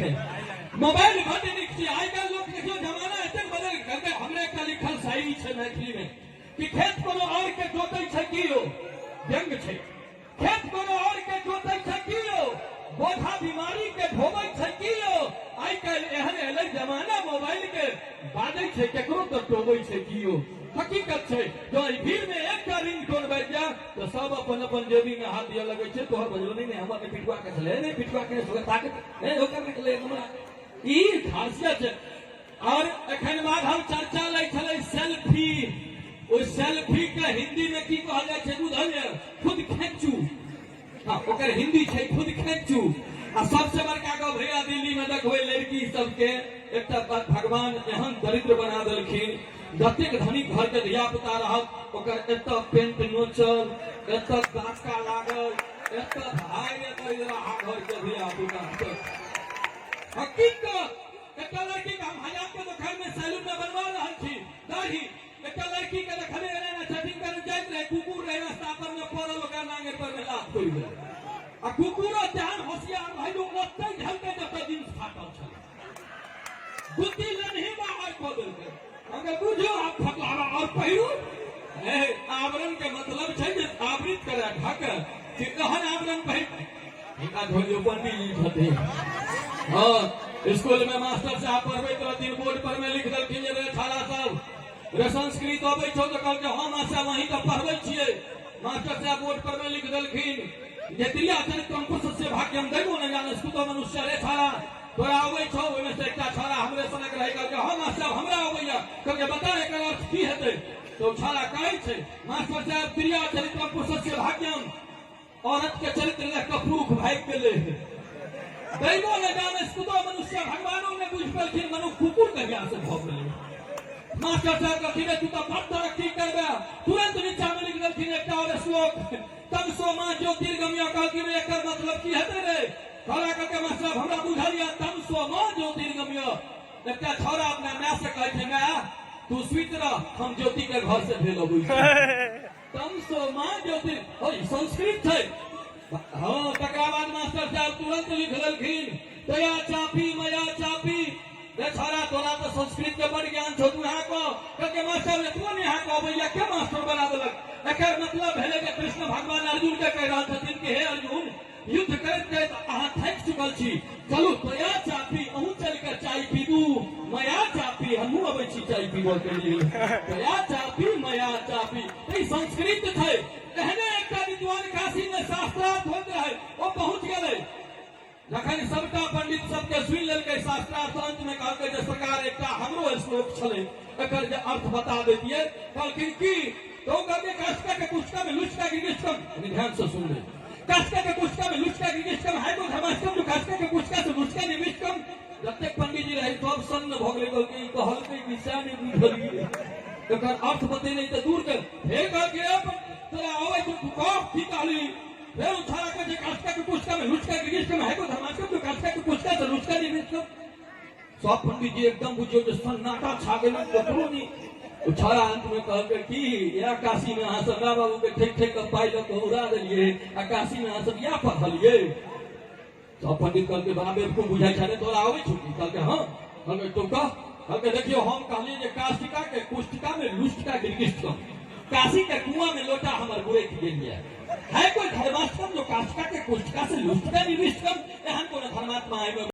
है मोबाइल घटे लिखी आई कल लोग देखियो जमाना एते बदल गए हमरे एक लिखल शायरी छे मैथिली में कि खेत कोनो और के जोतै छै कियो व्यंग छै खेत कोनो और के जोतै छै कियो बोझा बीमारी के ढोबै छै कियो आई कल एहन एलै जमाना मोबाइल के बाजै छै केकरो तो टोबै छै कियो हकीकत है जो भीड़ में एक रिंगटोन बज जा तो सब अपन अपन जेबी में हाथ दिया लगे छे तोहर बजलो नहीं हमर पिटवा के चले नहीं पिटवा के ताकत नहीं होकर निकले हमरा ई खासियत है। और एखन माधव चर्चा लै छले सेल्फी ओ सेल्फी के हिंदी में की कहल जाय छै बुझलिए खुद खेचू हां ओकर हिंदी छै खुद खेचू आ सबसे बड़का गप भैया दिल्ली में देखबै लड़की सबके एकटा भगवान एहन दरिद्र बना देलखिन जतेक धनिक घर के धिया पुता रहत ओकर एतऽ पेंट नोचल एतऽ डाका लागल एतऽ भाई रे कहि रहा घर के धिया पुता हकीकत एकटा लड़की के हम हजार के तो घर में सैलून में बनवा रहल छी दाढ़ी एकटा लड़की के देखले ना सेटिंग करे जाइत रहे कुकुर रहे रास्ता पर में पड़ल ओकर नांगे पर में लात कोइ दे आ कुकुरो ध्यान होशियार भाई लोग ओतै झलके जतऽ दिन फाटल छल बुद्धि लनही बाहर खो देलकै अगर बुझो आप फकलावा और पहिरू आवरण के मतलब छै जे आवृत करे ढक कि कहन आवरण पहिर इनका ढोलियो पंडित जी छथि हां स्कूल में मास्टर साहब पढ़बैत रहथिन बोर्ड पर में लिख देलखिन जे रे छाला सब रे संस्कृत अबै छौ त कहल के हां मास्टर वहीं त पढ़बै छियै मास्टर साहब बोर्ड पर में लिख देलखिन जे त्रिया चरित्रम पुरुषस्य भाग्यम दैवो न जाने स्तुतो मनुष्य रे छाला तोरा आबै छौ ओइमे से एकटा छाला हमरे सनक रहै कहल के हां मास्टर हमरा आबैया कहल के बता एकर अर्थ की हेतै तो छाला कहै छै मास्टर साहब त्रिया चरित्रम पुरुषस्य भाग्यम औरत के चरित्र देख के पुरुष भाग गेलै दैवो न जाने स्तुतो मनुष्य भगवानो ने बुझ पेलखिन मनुष्य कुकुर कहिया से भऽ गेलै मास्टर साहब कहथिन तू त बड़ तरक्की करबे तुरंत नीचा में लिख देलखिन एकटा और श्लोक तम सो मां ज्योतिर्गमय कहलखिन एकर मतलब की हेतै रे कहला के मास्टर हमरा बुझलिया तम सो मां ज्योतिर्गमय एकटा छौरा अपना मां से कहै छै मां तू सुइत रह हम ज्योति के घर से भेल अबै तम सो मां ज्योति ओइ संस्कृत छै हां तकरा बाद मास्टर साहब तुरंत लिख देलखिन तया चापी मया चापी रे छौरा तोरा तो संस्कृत के बड़ ज्ञान छौ तू हां को के मास्टर ने तू नहीं हां को भैया के मास्टर बना देलक एकर मतलब भेले कि कृष्ण भगवान अर्जुन के कह रहल छथिन कि हे अर्जुन युद्ध करैत करैत अहाँ थक चुकल छी चलू तया चापी अहूँ चल के चाय पीबू मया चापी हमहूँ अबै छी चाय पीबऽ के लिए तया चापी मया चापी ई संस्कृत छै एहने एकटा विद्वान काशी में शास्त्रार्थ होइत रहे ओ पहुंच गेलै जखन सबटा पंडित सबके सुनि लेलकै शास्त्रार्थ अंत में कहलकै जे सरकार एकटा हमरो श्लोक छलै एकर जे अर्थ बता दैतियै कहलखिन की तो कहलकै काष्ठा के पुष्का में लुचका गिरिष्टम ध्यान से सुन ले काष्ठा के पुष्का में लुचका गिरिष्टम है तो धमाष्टम जो काष्ठा के पुष्का से लुचका निविष्टम जतेक पंडित जी रहे सब सन्न भऽ गेलै कहलकै कहलकै विषय नहि बुझलियै एकर अर्थ बतेनै तऽ दूर के हे कहलकै तोरा आबै तू कह की कहली फिर उछाला के जे काष्ठा के पुष्का में लुचका गिरिष्टम है तो धमाष्टम जो काष्ठा के पुष्का से लुचका निविष्टम सब पंडित जी एकदम बुझियो जे सन्नाटा छा गेलै ककरो नहीं उछाला अंत में कहलकै की या काशी में अहाँ सब बाबू के ठेक ठेक के पाइ लऽ के उड़ा देलियै आ काशी में अहाँ सब या पढ़लियै सब पंडित कहलकै बड़ा बेवकूफ बुझाइ छले तोरा आबै छौ की कहलकै हां कहलकै तू कह कहलकै देखियो हम कहलियै जे काष्ठिका के पुष्टिका में लुचका गिरिष्टम काशी के कुआं में लोटा हमर बुरैत गेलियै है कोई धर्माष्टम जो काष्ठिका के पुष्टिका से लुचका गिरिष्टम एहन कोनो धर्मात्मा आइ